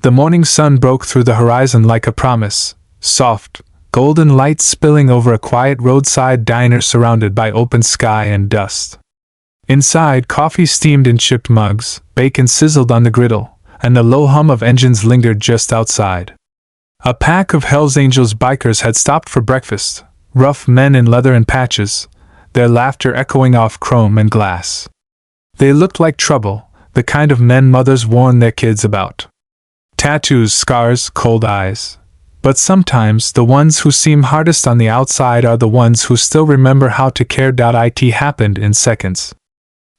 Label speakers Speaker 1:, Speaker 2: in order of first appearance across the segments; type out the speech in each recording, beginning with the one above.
Speaker 1: The morning sun broke through the horizon like a promise, soft, golden light spilling over a quiet roadside diner surrounded by open sky and dust. Inside, coffee steamed in chipped mugs, bacon sizzled on the griddle, and the low hum of engines lingered just outside. A pack of Hell's Angels bikers had stopped for breakfast, rough men in leather and patches, their laughter echoing off chrome and glass. They looked like trouble, the kind of men mothers warn their kids about. Tattoos, scars, cold eyes. But sometimes the ones who seem hardest on the outside are the ones who still remember how to care. It happened in seconds.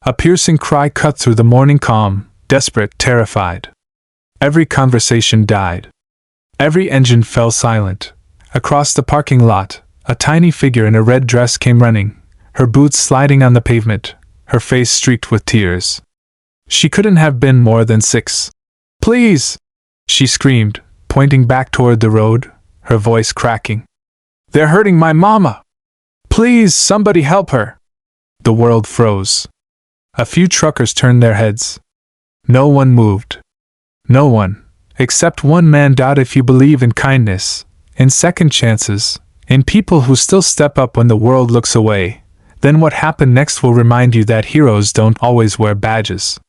Speaker 1: A piercing cry cut through the morning calm, desperate, terrified. Every conversation died. Every engine fell silent. Across the parking lot, a tiny figure in a red dress came running, her boots sliding on the pavement, her face streaked with tears. She couldn't have been more than 6. "Please!" she screamed, pointing back toward the road, her voice cracking. "They're hurting my mama! Please, somebody help her!" The world froze. A few truckers turned their heads. No one moved. No one, except one man. If you believe in kindness, in second chances, in people who still step up when the world looks away, then what happened next will remind you that heroes don't always wear badges.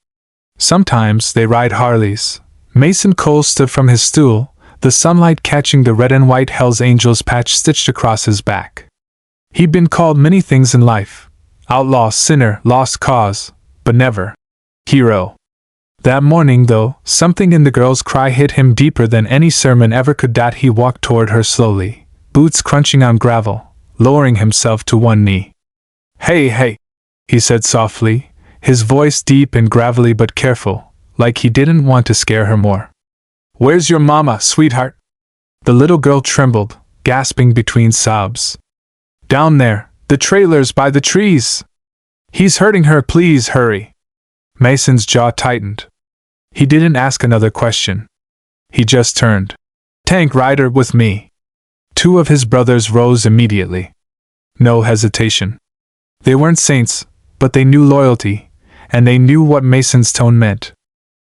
Speaker 1: Sometimes they ride Harleys. Mason Cole stood from his stool, the sunlight catching the red and white Hell's Angels patch stitched across his back. He'd been called many things in life: outlaw, sinner, lost cause, but never hero. That morning, though, something in the girl's cry hit him deeper than any sermon ever could. He walked toward her slowly, boots crunching on gravel, lowering himself to one knee. Hey, he said softly, his voice deep and gravelly but careful, like he didn't want to scare her more. "Where's your mama, sweetheart?" The little girl trembled, gasping between sobs. "Down there, the trailer's by the trees. He's hurting her, please hurry." Mason's jaw tightened. He didn't ask another question. He just turned. "Tank rider with me." 2 of his brothers rose immediately. No hesitation. They weren't saints, but they knew loyalty, and they knew what Mason's tone meant.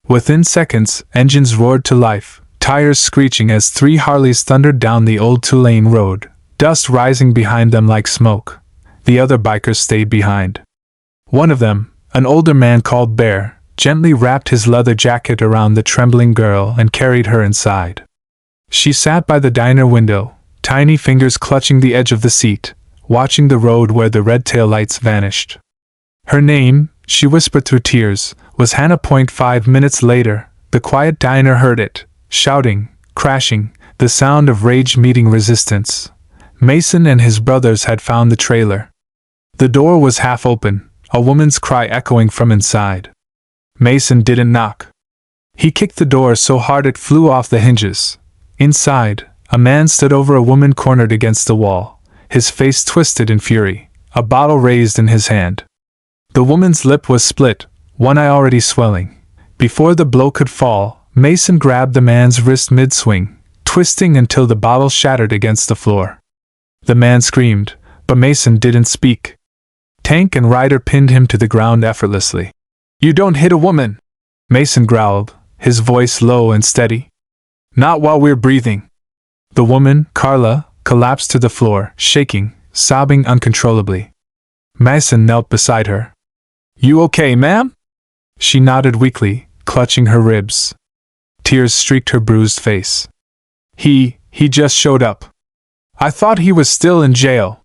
Speaker 1: Within seconds, engines roared to life, tires screeching as 3 Harleys thundered down the old 2-lane road, dust rising behind them like smoke. The other bikers stayed behind. One of them, an older man called Bear, gently wrapped his leather jacket around the trembling girl and carried her inside. She sat by the diner window, tiny fingers clutching the edge of the seat, watching the road where the red taillights vanished. Her name, she whispered through tears, was Hannah. 5 minutes later, the quiet diner heard it, shouting, crashing, the sound of rage meeting resistance. Mason and his brothers had found the trailer. The door was half open, a woman's cry echoing from inside. Mason didn't knock. He kicked the door so hard it flew off the hinges. Inside, a man stood over a woman cornered against the wall, his face twisted in fury, a bottle raised in his hand. The woman's lip was split, one eye already swelling. Before the blow could fall, Mason grabbed the man's wrist mid-swing, twisting until the bottle shattered against the floor. The man screamed, but Mason didn't speak. Tank and Ryder pinned him to the ground effortlessly. "You don't hit a woman," Mason growled, his voice low and steady. "Not while we're breathing." The woman, Carla, collapsed to the floor, shaking, sobbing uncontrollably. Mason knelt beside her. "You okay, ma'am?" She nodded weakly, clutching her ribs. Tears streaked her bruised face. He just showed up. I thought he was still in jail."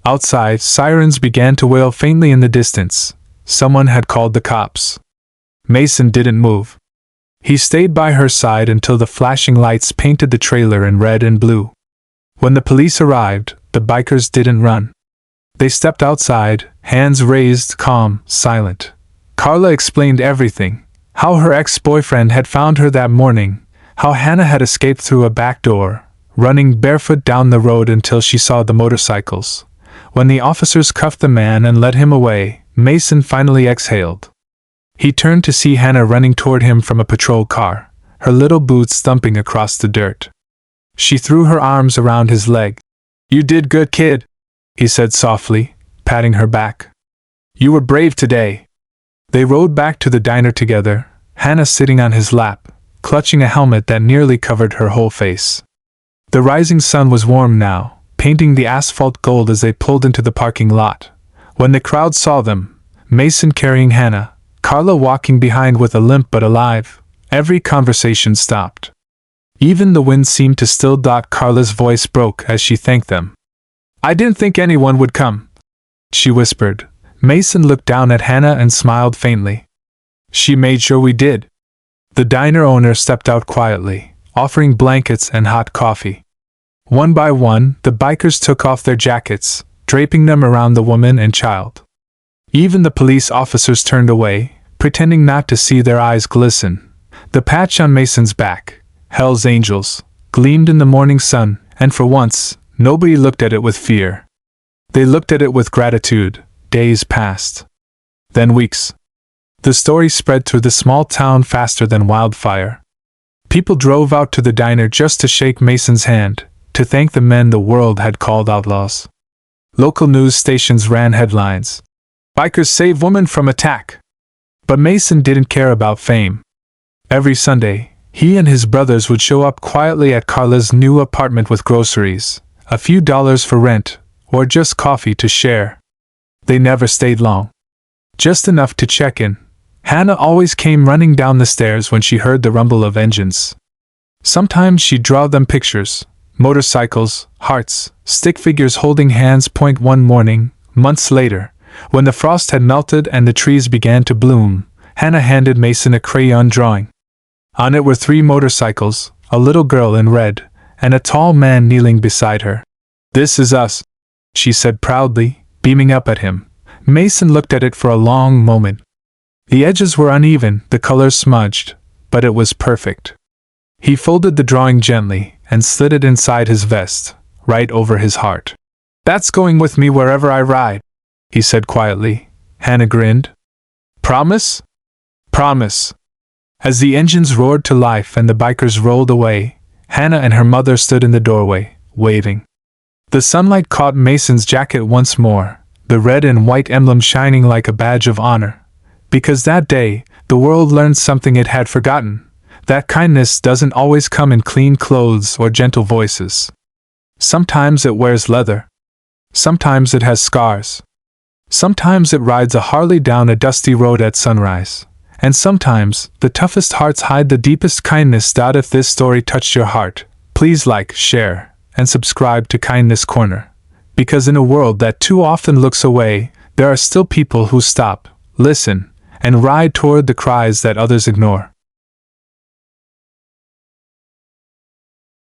Speaker 1: Outside, sirens began to wail faintly in the distance. Someone had called the cops. Mason didn't move. He stayed by her side until the flashing lights painted the trailer in red and blue. When the police arrived, the bikers didn't run. They stepped outside, hands raised, calm, silent. Carla explained everything: how her ex-boyfriend had found her that morning, how Hannah had escaped through a back door, running barefoot down the road until she saw the motorcycles. When the officers cuffed the man and led him away, Mason finally exhaled. He turned to see Hannah running toward him from a patrol car, her little boots thumping across the dirt. She threw her arms around his leg. "You did good, kid," he said softly, patting her back. "You were brave today." They rode back to the diner together, Hannah sitting on his lap, clutching a helmet that nearly covered her whole face. The rising sun was warm now, painting the asphalt gold as they pulled into the parking lot. When the crowd saw them, Mason carrying Hannah, Carla walking behind with a limp but alive, every conversation stopped. Even the wind seemed to still. Carla's voice broke as she thanked them. "I didn't think anyone would come," she whispered. Mason looked down at Hannah and smiled faintly. "She made sure we did." The diner owner stepped out quietly, offering blankets and hot coffee. One by one, the bikers took off their jackets, draping them around the woman and child. Even the police officers turned away, pretending not to see. Their eyes glisten. The patch on Mason's back, Hell's Angels, gleamed in the morning sun, and for once, nobody looked at it with fear. They looked at it with gratitude. Days passed. Then weeks. The story spread through the small town faster than wildfire. People drove out to the diner just to shake Mason's hand, to thank the men the world had called outlaws. Local news stations ran headlines. "Bikers save woman from attack." But Mason didn't care about fame. Every Sunday, he and his brothers would show up quietly at Carla's new apartment with groceries, a few dollars for rent, or just coffee to share. They never stayed long. Just enough to check in. Hannah always came running down the stairs when she heard the rumble of engines. Sometimes she'd draw them pictures, motorcycles, hearts, stick figures holding hands. One morning, months later, when the frost had melted and the trees began to bloom, Hannah handed Mason a crayon drawing. On it were 3 motorcycles, a little girl in red, and a tall man kneeling beside her. "This is us," she said proudly, beaming up at him. Mason looked at it for a long moment. The edges were uneven, the colors smudged, but it was perfect. He folded the drawing gently and slid it inside his vest, right over his heart. "That's going with me wherever I ride," he said quietly. Hannah grinned. "Promise?" "Promise." As the engines roared to life and the bikers rolled away, Hannah and her mother stood in the doorway, waving. The sunlight caught Mason's jacket once more, the red and white emblem shining like a badge of honor. Because that day, the world learned something it had forgotten, that kindness doesn't always come in clean clothes or gentle voices. Sometimes it wears leather. Sometimes it has scars. Sometimes it rides a Harley down a dusty road at sunrise. And sometimes, the toughest hearts hide the deepest kindness. If this story touched your heart, please like, share, and subscribe to Kindness Corner. Because in a world that too often looks away, there are still people who stop, listen, and ride toward the cries that others ignore.